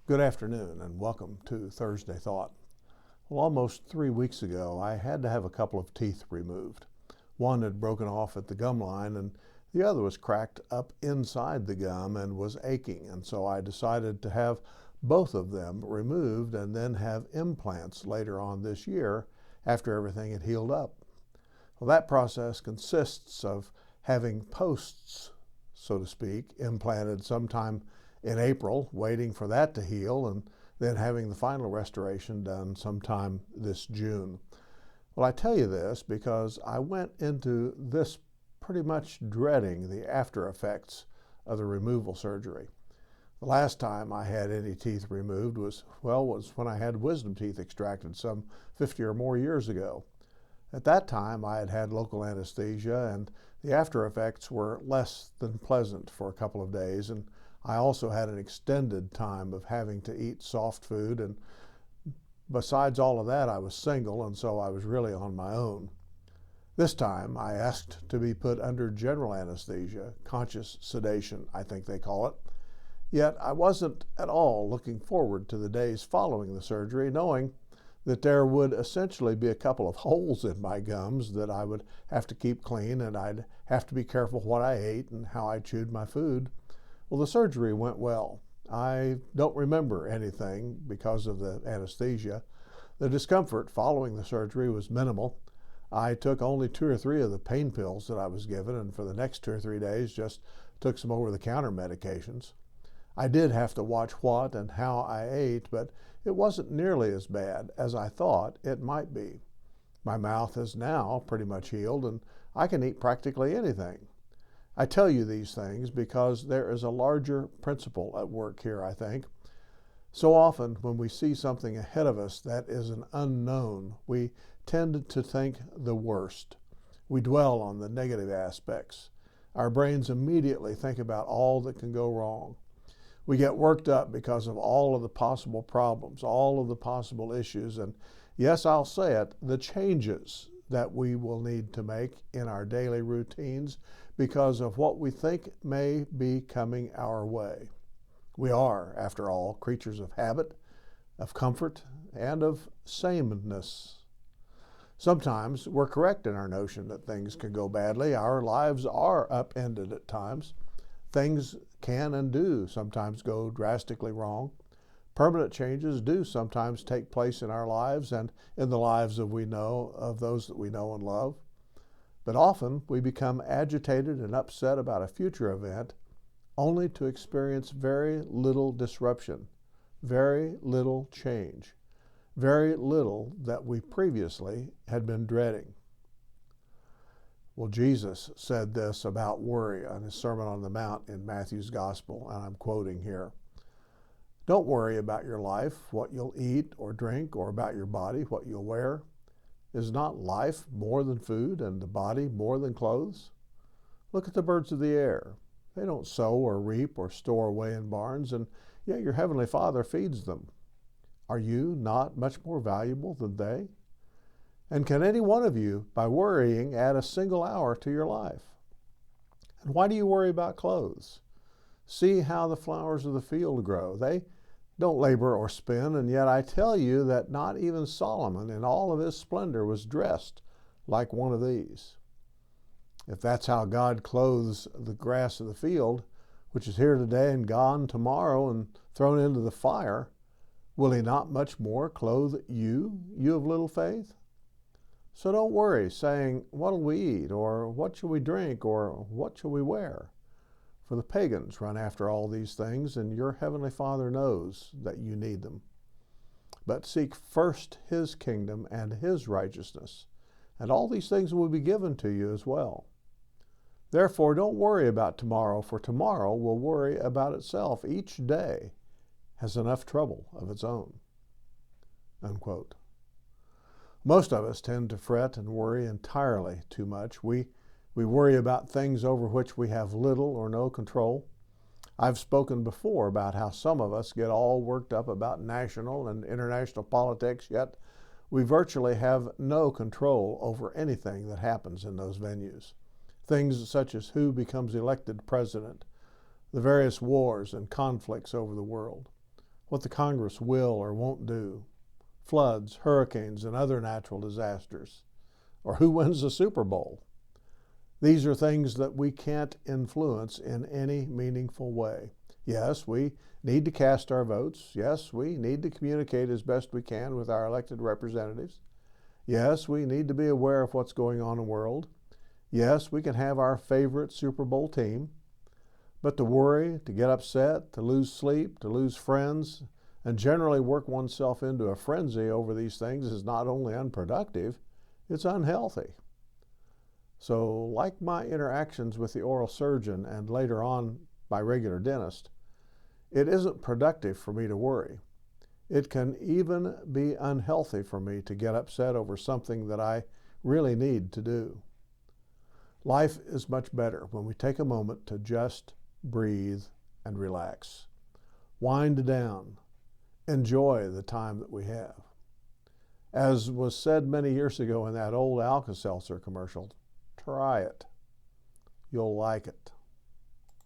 Good afternoon and welcome to Thursday Thought. Well, almost 3 weeks ago, I had to have a couple of teeth removed. One had broken off at the gum line and the other was cracked up inside the gum and was aching. And so I decided to have both of them removed and then have implants later on this year after everything had healed up. Well, that process consists of having posts, so to speak, implanted sometime in April, waiting for that to heal, and then having the final restoration done sometime this June. Well, I tell you this because I went into this pretty much dreading the after effects of the removal surgery. The last time I had any teeth removed was when I had wisdom teeth extracted some 50 or more years ago. At that time, I had had local anesthesia, and the after effects were less than pleasant for a couple of days, and I also had an extended time of having to eat soft food, and besides all of that, I was single, and so I was really on my own. This time, I asked to be put under general anesthesia, conscious sedation, I think they call it. Yet I wasn't at all looking forward to the days following the surgery, knowing that there would essentially be a couple of holes in my gums that I would have to keep clean, and I'd have to be careful what I ate and how I chewed my food. Well, the surgery went well. I don't remember anything because of the anesthesia. The discomfort following the surgery was minimal. I took only 2 or 3 of the pain pills that I was given, and for the next 2 or 3 days just took some over-the-counter medications. I did have to watch what and how I ate, but it wasn't nearly as bad as I thought it might be. My mouth is now pretty much healed, and I can eat practically anything. I tell you these things because there is a larger principle at work here, I think. So often when we see something ahead of us that is an unknown, we tend to think the worst. We dwell on the negative aspects. Our brains immediately think about all that can go wrong. We get worked up because of all of the possible problems, all of the possible issues, and yes, I'll say it, the changes that we will need to make in our daily routines because of what we think may be coming our way. We are, after all, creatures of habit, of comfort, and of sameness. Sometimes we're correct in our notion that things can go badly. Our lives are upended at times. Things can and do sometimes go drastically wrong. Permanent changes do sometimes take place in our lives and in the lives of those that we know and love. But often we become agitated and upset about a future event only to experience very little disruption, very little change, very little that we previously had been dreading. Well, Jesus said this about worry on his Sermon on the Mount in Matthew's Gospel, and I'm quoting here. Don't worry about your life, what you'll eat or drink, or about your body, what you'll wear. Is not life more than food and the body more than clothes? Look at the birds of the air. They don't sow or reap or store away in barns, and yet your heavenly Father feeds them. Are you not much more valuable than they? And can any one of you, by worrying, add a single hour to your life? And why do you worry about clothes? See how the flowers of the field grow. They don't labor or spin, and yet I tell you that not even Solomon in all of his splendor was dressed like one of these. If that's how God clothes the grass of the field, which is here today and gone tomorrow and thrown into the fire, will he not much more clothe you, you of little faith? So don't worry, saying, what'll we eat, or what shall we drink, or what shall we wear? For the pagans run after all these things, and your heavenly Father knows that you need them. But seek first his kingdom and his righteousness, and all these things will be given to you as well. Therefore, don't worry about tomorrow, for tomorrow will worry about itself. Each day has enough trouble of its own. Unquote. Most of us tend to fret and worry entirely too much. We worry about things over which we have little or no control. I've spoken before about how some of us get all worked up about national and international politics, yet we virtually have no control over anything that happens in those venues. Things such as who becomes elected president, the various wars and conflicts over the world, what the Congress will or won't do, floods, hurricanes, and other natural disasters, or who wins the Super Bowl. These are things that we can't influence in any meaningful way. Yes, we need to cast our votes. Yes, we need to communicate as best we can with our elected representatives. Yes, we need to be aware of what's going on in the world. Yes, we can have our favorite Super Bowl team. But to worry, to get upset, to lose sleep, to lose friends, and generally work oneself into a frenzy over these things is not only unproductive, it's unhealthy. So, like my interactions with the oral surgeon and later on my regular dentist, it isn't productive for me to worry. It can even be unhealthy for me to get upset over something that I really need to do. Life is much better when we take a moment to just breathe and relax. Wind down. Enjoy the time that we have. As was said many years ago in that old Alka-Seltzer commercial, try it. You'll like it.